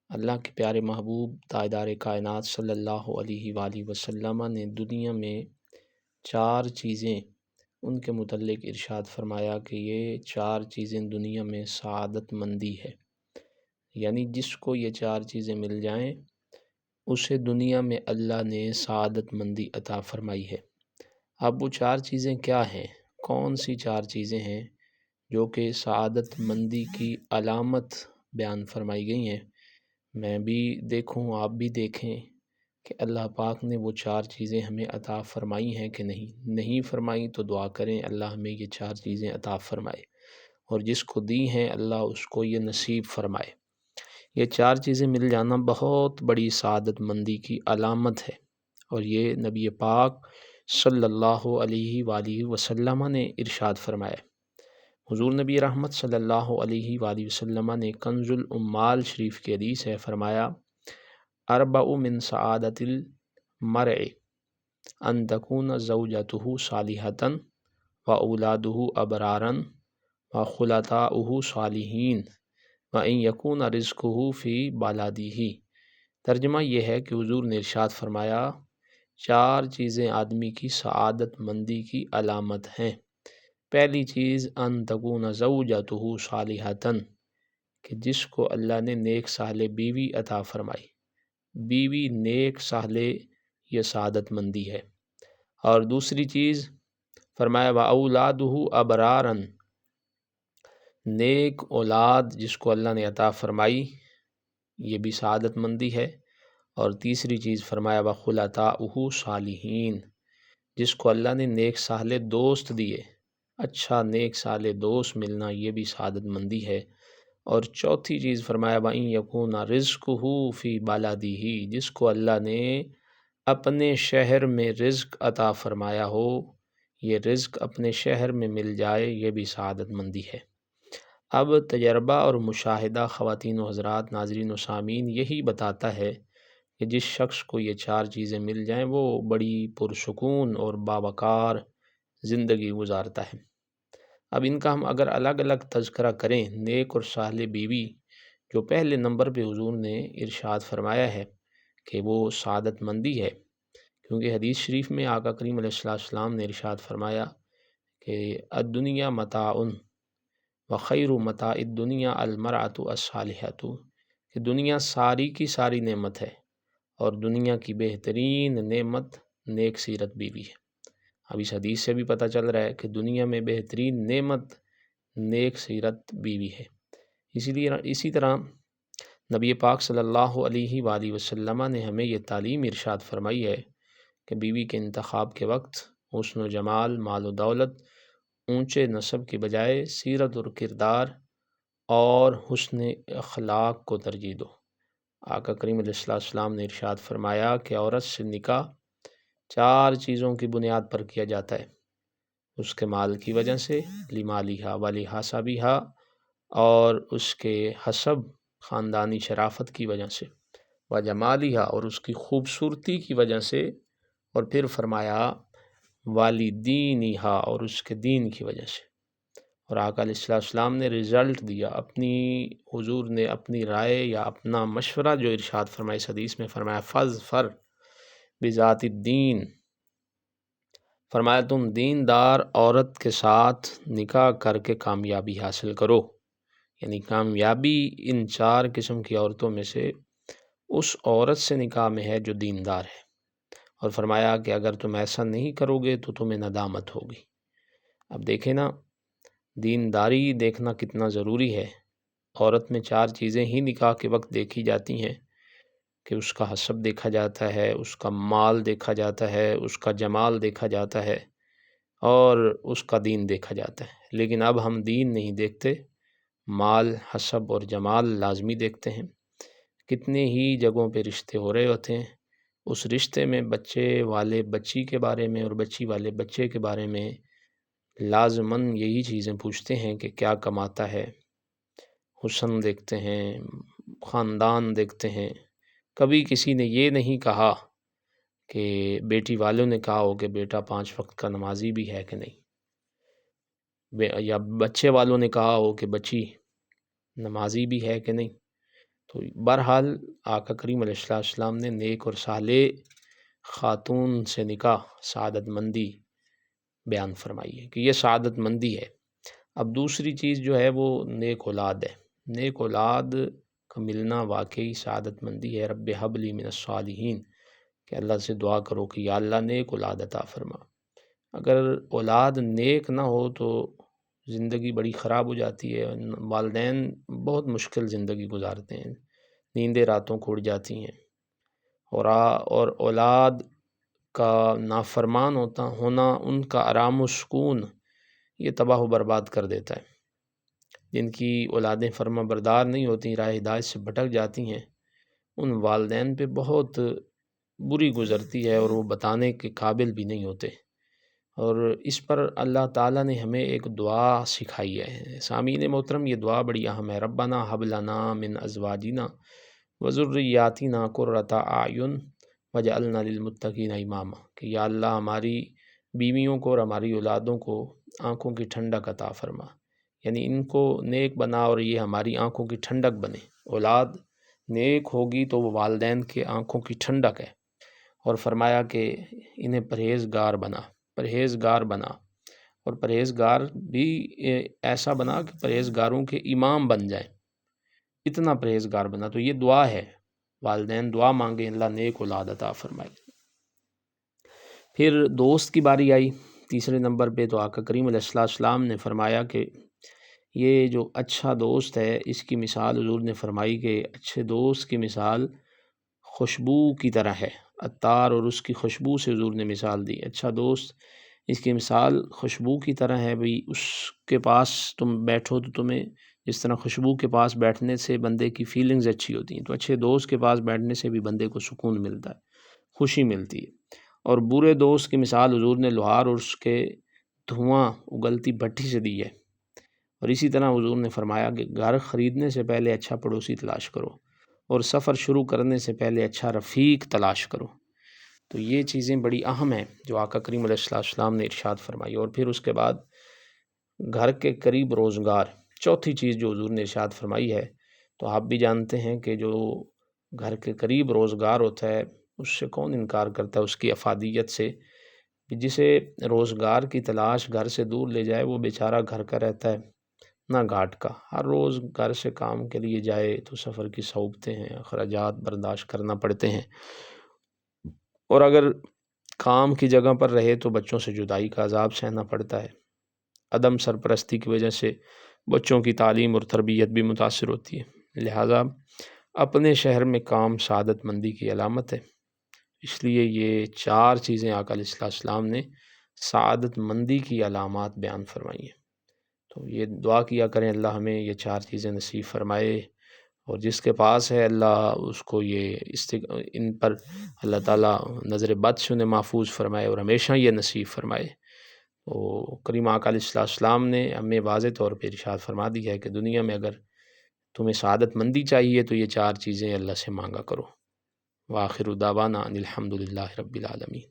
اللہ کے پیارے محبوب تاجدار کائنات صلی اللہ علیہ وآلہ وسلم نے دنیا میں 4 چیزیں ان کے متعلق ارشاد فرمایا کہ یہ 4 چیزیں دنیا میں سعادت مندی ہے، یعنی جس کو یہ 4 چیزیں مل جائیں اسے دنیا میں اللہ نے سعادت مندی عطا فرمائی ہے۔ اب وہ 4 چیزیں کیا ہیں؟ کون سی 4 چیزیں ہیں جو کہ سعادت مندی کی علامت بیان فرمائی گئی ہیں؟ میں بھی دیکھوں، آپ بھی دیکھیں کہ اللہ پاک نے وہ 4 چیزیں ہمیں عطا فرمائی ہیں کہ نہیں فرمائی تو دعا کریں اللہ ہمیں یہ 4 چیزیں عطا فرمائے، اور جس کو دی ہیں اللہ اس کو یہ نصیب فرمائے۔ یہ 4 چیزیں مل جانا بہت بڑی سعادت مندی کی علامت ہے، اور یہ نبی پاک صلی اللہ علیہ وآلہ وسلم نے ارشاد فرمایا۔ حضور نبی رحمت صلی اللہ علیہ وآلہ وسلم نے کنز الامال شریف کی حدیث ہے، فرمایا اربع من سعادت المرء ان تکون زوجته صالحة واولادہ ابرارا وخلطاؤہ صالحین وان یکون رزقہ فی بلدہ۔ ترجمہ یہ ہے کہ حضور نے ارشاد فرمایا 4 چیزیں آدمی کی سعادت مندی کی علامت ہیں۔ پہلی چیز ان تکون زوجتہ صالحۃ، کہ جس کو اللہ نے نیک صالح بیوی عطا فرمائی۔ بیوی نیک صالح یہ سعادت مندی ہے۔ اور دوسری چیز فرمایا واولادہ ابرارا، نیک اولاد جس کو اللہ نے عطا فرمائی یہ بھی سعادت مندی ہے۔ اور تیسری چیز فرمایا وخلطاؤہ صالحین، جس کو اللہ نے نیک صالح دوست دیے۔ اچھا نیک صالح دوست ملنا یہ بھی سعادت مندی ہے۔ اور چوتھی چیز فرمایا وَإِن يَكُونَ رِزْقُهُ فِي بَلَدِهِ، جس کو اللہ نے اپنے شہر میں رزق عطا فرمایا ہو، یہ رزق اپنے شہر میں مل جائے، یہ بھی سعادت مندی ہے۔ اب تجربہ اور مشاہدہ خواتین و حضرات، ناظرین و سامعین یہی بتاتا ہے کہ جس شخص کو یہ 4 چیزیں مل جائیں وہ بڑی پرسکون اور باوقار زندگی گزارتا ہے۔ اب ان کا ہم اگر الگ الگ تذکرہ کریں، نیک اور صالح بیوی جو پہلے نمبر پہ حضور نے ارشاد فرمایا ہے کہ وہ سعادت مندی ہے، کیونکہ حدیث شریف میں آقا کریم علیہ السلام نے ارشاد فرمایا کہ الدنیا متاع وخیر متاع الدنیا المرأۃ الصالحۃ، کہ دنیا ساری کی ساری نعمت ہے اور دنیا کی بہترین نعمت نیک سیرت بیوی ہے۔ اب اس حدیث سے بھی پتہ چل رہا ہے کہ دنیا میں بہترین نعمت نیک سیرت بیوی ہے۔ اسی طرح نبی پاک صلی اللہ علیہ وآلہ وسلم نے ہمیں یہ تعلیم ارشاد فرمائی ہے کہ بیوی کے انتخاب کے وقت حسن و جمال، مال و دولت، اونچے نسب کے بجائے سیرت اور کردار اور حسن اخلاق کو ترجیح دو۔ آقا کریم علیہ السلام نے ارشاد فرمایا کہ عورت سے نکاح 4 چیزوں کی بنیاد پر کیا جاتا ہے، اس کے مال کی وجہ سے، لمالہا ولحسبہا، اور اس کے حسب خاندانی شرافت کی وجہ سے، وجمالہا، اور اس کی خوبصورتی کی وجہ سے، اور پھر فرمایا والدینہا، اور اس کے دین کی وجہ سے۔ اور آقا علیہ السلام نے رزلٹ دیا، حضور نے اپنی رائے یا اپنا مشورہ جو ارشاد فرمایا اس حدیث میں، فرمایا فَاظْفَرْ بِذَاتِ الدین، فرمایا تم دیندار عورت کے ساتھ نکاح کر کے کامیابی حاصل کرو، یعنی کامیابی ان 4 قسم کی عورتوں میں سے اس عورت سے نکاح میں ہے جو دیندار ہے۔ اور فرمایا کہ اگر تم ایسا نہیں کرو گے تو تمہیں ندامت ہوگی۔ اب دیکھیں نا، دینداری دیکھنا کتنا ضروری ہے۔ عورت میں 4 چیزیں ہی نکاح کے وقت دیکھی جاتی ہیں کہ اس کا حسب دیکھا جاتا ہے، اس کا مال دیکھا جاتا ہے، اس کا جمال دیکھا جاتا ہے، اور اس کا دین دیکھا جاتا ہے۔ لیکن اب ہم دین نہیں دیکھتے، مال، حسب اور جمال لازمی دیکھتے ہیں۔ کتنے ہی جگہوں پہ رشتے ہو رہے ہوتے ہیں، اس رشتے میں بچے والے بچی کے بارے میں اور بچی والے بچے کے بارے میں لازماً یہی چیزیں پوچھتے ہیں کہ کیا کماتا ہے، حسن دیکھتے ہیں، خاندان دیکھتے ہیں۔ کبھی کسی نے یہ نہیں کہا کہ بیٹی والوں نے کہا ہو کہ بیٹا 5 وقت کا نمازی بھی ہے کہ نہیں، یا بچے والوں نے کہا ہو کہ بچی نمازی بھی ہے کہ نہیں۔ تو بہرحال آقا کریم علیہ السلام نے نیک اور صالح خاتون سے نکاح سعادت مندی بیان فرمائی ہے کہ یہ سعادت مندی ہے۔ اب دوسری چیز جو ہے وہ نیک اولاد ہے۔ نیک اولاد کا ملنا واقعی سعادت مندی ہے۔ رب حب لی من الصالحین، کہ اللہ سے دعا کرو کہ یا اللہ نیک اولاد عطا فرما۔ اگر اولاد نیک نہ ہو تو زندگی بڑی خراب ہو جاتی ہے، والدین بہت مشکل زندگی گزارتے ہیں، نیندیں راتوں کو اڑ جاتی ہیں، اور اولاد کا نافرمان ہونا ان کا آرام و سکون یہ تباہ و برباد کر دیتا ہے۔ جن کی اولادیں فرما بردار نہیں ہوتی، راہ ہدایت سے بھٹک جاتی ہیں، ان والدین پہ بہت بری گزرتی ہے اور وہ بتانے کے قابل بھی نہیں ہوتے۔ اور اس پر اللہ تعالیٰ نے ہمیں ایک دعا سکھائی ہے۔ سامعین محترم، یہ دعا بڑی اہم ہے۔ ربنا ہب لنا من ازواجنا وذریاتنا قرۃ اعین وجعلنا للمتقین اماما، کہ یا اللہ ہماری بیویوں کو اور ہماری اولادوں کو آنکھوں کی ٹھنڈک عطا فرما، یعنی ان کو نیک بنا اور یہ ہماری آنکھوں کی ٹھنڈک بنے۔ اولاد نیک ہوگی تو وہ والدین کے آنکھوں کی ٹھنڈک ہے۔ اور فرمایا کہ انہیں پرہیزگار بنا، اور پرہیزگار بھی ایسا بنا کہ پرہیزگاروں کے امام بن جائیں، اتنا پرہیزگار بنا۔ تو یہ دعا ہے، والدین دعا مانگیں اللہ نیک اولاد عطا فرمائے۔ پھر دوست کی باری آئی تیسرے نمبر پہ، تو آقا کریم علیہ السلام نے فرمایا کہ یہ جو اچھا دوست ہے اس کی مثال حضور نے فرمائی کہ اچھے دوست کی مثال خوشبو کی طرح ہے۔ عطار اور اس کی خوشبو سے حضور نے مثال دی۔ اچھا دوست اس کی مثال خوشبو کی طرح ہے، بھئی اس کے پاس تم بیٹھو تو تمہیں جس طرح خوشبو کے پاس بیٹھنے سے بندے کی فیلنگز اچھی ہوتی ہیں، تو اچھے دوست کے پاس بیٹھنے سے بھی بندے کو سکون ملتا ہے، خوشی ملتی ہے۔ اور برے دوست کی مثال حضور نے لوہار اور اس کے دھواں اگلتی بھٹی سے دی ہے۔ اور اسی طرح حضور نے فرمایا کہ گھر خریدنے سے پہلے اچھا پڑوسی تلاش کرو، اور سفر شروع کرنے سے پہلے اچھا رفیق تلاش کرو۔ تو یہ چیزیں بڑی اہم ہیں جو آقا کریم علیہ السلام نے ارشاد فرمائی۔ اور پھر اس کے بعد گھر کے قریب روزگار، چوتھی چیز جو حضور نے ارشاد فرمائی ہے۔ تو آپ بھی جانتے ہیں کہ جو گھر کے قریب روزگار ہوتا ہے اس سے کون انکار کرتا ہے، اس کی افادیت سے۔ جسے روزگار کی تلاش گھر سے دور لے جائے وہ بیچارہ گھر کا رہتا ہے نہ گھاٹ کا، ہر روز گھر سے کام کے لیے جائے تو سفر کی صعوبتیں ہیں، اخراجات برداشت کرنا پڑتے ہیں، اور اگر کام کی جگہ پر رہے تو بچوں سے جدائی کا عذاب سہنا پڑتا ہے۔ عدم سرپرستی کی وجہ سے بچوں کی تعلیم اور تربیت بھی متاثر ہوتی ہے۔ لہٰذا اپنے شہر میں کام سعادت مندی کی علامت ہے، اس لیے یہ چار چیزیں آقا علیہ السلام نے سعادت مندی کی علامات بیان فرمائی ہیں۔ تو یہ دعا کیا کریں اللہ ہمیں یہ چار چیزیں نصیب فرمائے، اور جس کے پاس ہے اللہ اس کو ان پر اللہ تعالیٰ نظر بد سے انہیں محفوظ فرمائے اور ہمیشہ یہ نصیب فرمائے۔ تو کریم آقا علیہ السلام نے ہمیں واضح طور پہ ارشاد فرما دیا ہے کہ دنیا میں اگر تمہیں سعادت مندی چاہیے تو یہ چار چیزیں اللہ سے مانگا کرو۔ وآخر دعوانا ان الحمد للہ رب العالمین۔